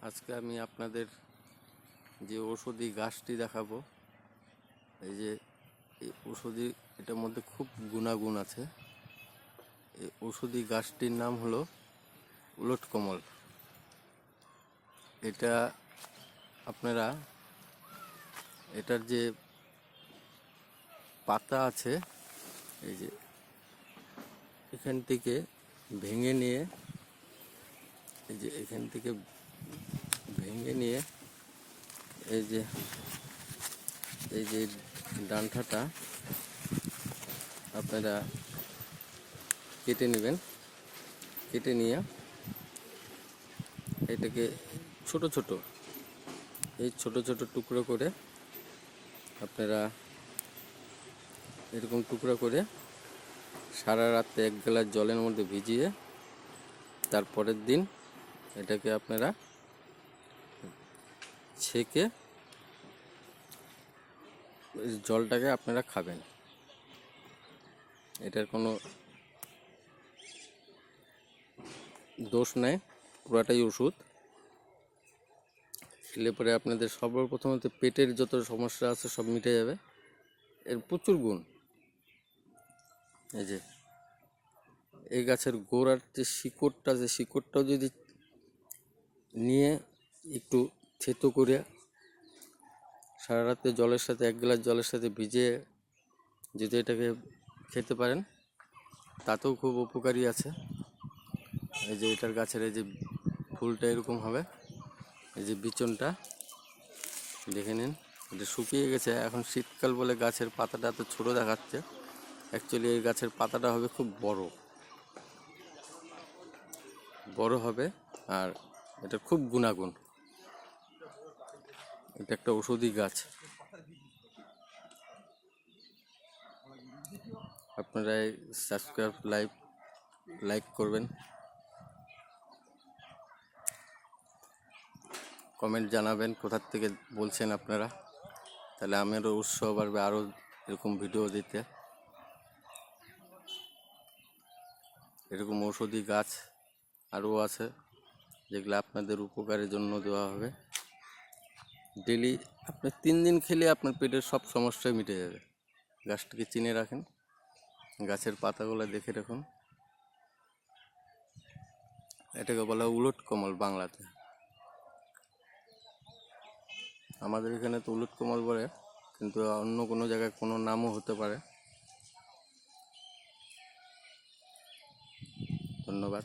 আজকে আমি আপনাদের যে ঔষধি গাছটি দেখাবো, এই যে এই ঔষধি, এটার মধ্যে খুব গুণাগুণ আছে। এই ঔষধি গাছটির নাম হলো উলট কমল। এটা আপনারা এটার যে পাতা আছে, এই যে এখান থেকে ভেঙে নিয়ে, এই যে এখান থেকে ভেঙে নিয়ে এই যে ডান্ঠাটা আপনারা কেটে নেবেন। কেটে নিয়ে এটাকে ছোট ছোট টুকরো করে আপনারা এরকম টুকরো করে সারা রাত এক গ্লাস জলের মধ্যে ভিজিয়ে তারপরের দিন এটাকে আপনারা ছেঁকে জলটাকে আপনারা খাবেন। এটার কোনো দোষ নেই, পুরাটাই ওষুধ। খেলে পরে আপনাদের সর্বপ্রথমত পেটের যত সমস্যা আছে সব মিটে যাবে। এর প্রচুর গুণ। এই যে এই গাছের গোড়ার যে শিকড়টাও যদি নিয়ে একটু থেতো করে সারা রাতে জলের সাথে এক গ্লাস জলের সাথে ভিজিয়ে যদি এটাকে খেতে পারেন, তাতেও খুব উপকারী আছে। এই যে এটার গাছের এই যে ফুলটা এরকম হবে, এই যে বিচনটা দেখে নিন, এটা শুকিয়ে গেছে। এখন শীতকাল বলে গাছের পাতাটা এত ছোটো দেখাচ্ছে, অ্যাকচুয়ালি এই গাছের পাতাটা হবে খুব বড় হবে। আর এটা খুব গুণাগুণ। এটা একটা ঔষধি গাছ। আপনারা সাবস্ক্রাইব লাইক করবেন, কমেন্ট জানাবেন কোথার থেকে বলছেন আপনারা, তাহলে আমারও উৎসাহ বাড়বে আরও এরকম ভিডিও দিতে। এরকম ঔষধি গাছ আরও আছে যেগুলো আপনাদের উপকারের জন্য দেওয়া হবে। ডেলি আপনি 3 দিন খেলে আপনার পেটের সব সমস্যাই মিটে যাবে। গাছটাকে চিনে রাখেন, গাছের পাতাগুলো দেখে রাখুন। এটাকে বলা উলট কমল বাংলাতে। আমাদের এখানে তো উলট কমল বলে, কিন্তু অন্য কোনো জায়গায় কোনো নামও হতে পারে। ধন্যবাদ।